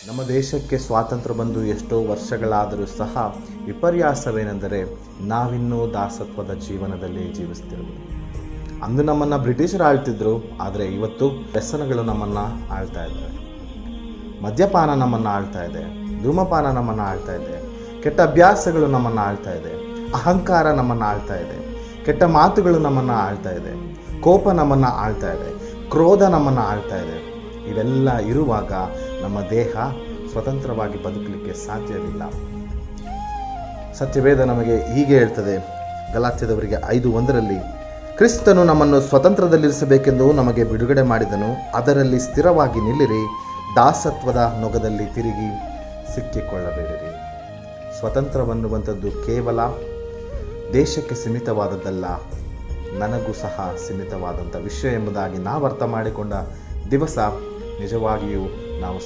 ನಮ್ಮ ದೇಶಕ್ಕೆ ಸ್ವಾತಂತ್ರ್ಯ ಬಂದು ಎಷ್ಟೋ ವರ್ಷಗಳಾದರೂ ಸಹ ವಿಪರ್ಯಾಸವೇನೆಂದರೆ ನಾವಿನ್ನೂ ದಾಸತ್ವದ ಜೀವನದಲ್ಲಿ ಜೀವಿಸ್ತಿರುವುದು. ಅಂದು ನಮ್ಮನ್ನು ಬ್ರಿಟಿಷರು ಆಳ್ತಿದ್ರು, ಆದರೆ ಇವತ್ತು ವ್ಯಸನಗಳು ನಮ್ಮನ್ನು ಆಳ್ತಾ ಇದ್ದಾರೆ. ಮದ್ಯಪಾನ ನಮ್ಮನ್ನು ಆಳ್ತಾ ಇದೆ, ಧೂಮಪಾನ ನಮ್ಮನ್ನು ಆಳ್ತಾ ಇದೆ, ಕೆಟ್ಟ ಅಭ್ಯಾಸಗಳು ನಮ್ಮನ್ನು ಆಳ್ತಾ ಇದೆ, ಅಹಂಕಾರ ನಮ್ಮನ್ನು ಆಳ್ತಾ ಇದೆ, ಕೆಟ್ಟ ಮಾತುಗಳು ನಮ್ಮನ್ನು ಆಳ್ತಾ ಇದೆ, ಕೋಪ ನಮ್ಮನ್ನು ಆಳ್ತಾ ಇದೆ, ಕ್ರೋಧ ನಮ್ಮನ್ನು ಆಳ್ತಾ ಇದೆ. ಇವೆಲ್ಲ ಇರುವಾಗ ನಮ್ಮ ದೇಹ ಸ್ವತಂತ್ರವಾಗಿ ಬದುಕಲಿಕ್ಕೆ ಸಾಧ್ಯವಿಲ್ಲ. ಸತ್ಯವೇದ ನಮಗೆ ಹೀಗೆ ಹೇಳ್ತದೆ, ಗಲಾತ್ಯದವರಿಗೆ 5:1, ಕ್ರಿಸ್ತನು ನಮ್ಮನ್ನು ಸ್ವತಂತ್ರದಲ್ಲಿರಿಸಬೇಕೆಂದು ನಮಗೆ ಬಿಡುಗಡೆ ಮಾಡಿದನು, ಅದರಲ್ಲಿ ಸ್ಥಿರವಾಗಿ ನಿಲ್ಲಿರಿ, ದಾಸತ್ವದ ನೊಗದಲ್ಲಿ ತಿರುಗಿ ಸಿಕ್ಕಿಕೊಳ್ಳಬೇಡಿರಿ. ಸ್ವತಂತ್ರವನ್ನುವಂಥದ್ದು ಕೇವಲ ದೇಶಕ್ಕೆ ಸೀಮಿತವಾದದ್ದಲ್ಲ, ನನಗೂ ಸಹ ಸೀಮಿತವಾದಂಥ ವಿಷಯ ಎಂಬುದಾಗಿ ನಾವು ಅರ್ಥ ಮಾಡಿಕೊಂಡ ದಿವಸ ನಿಜವಾಗಿಯೂ ನಾವು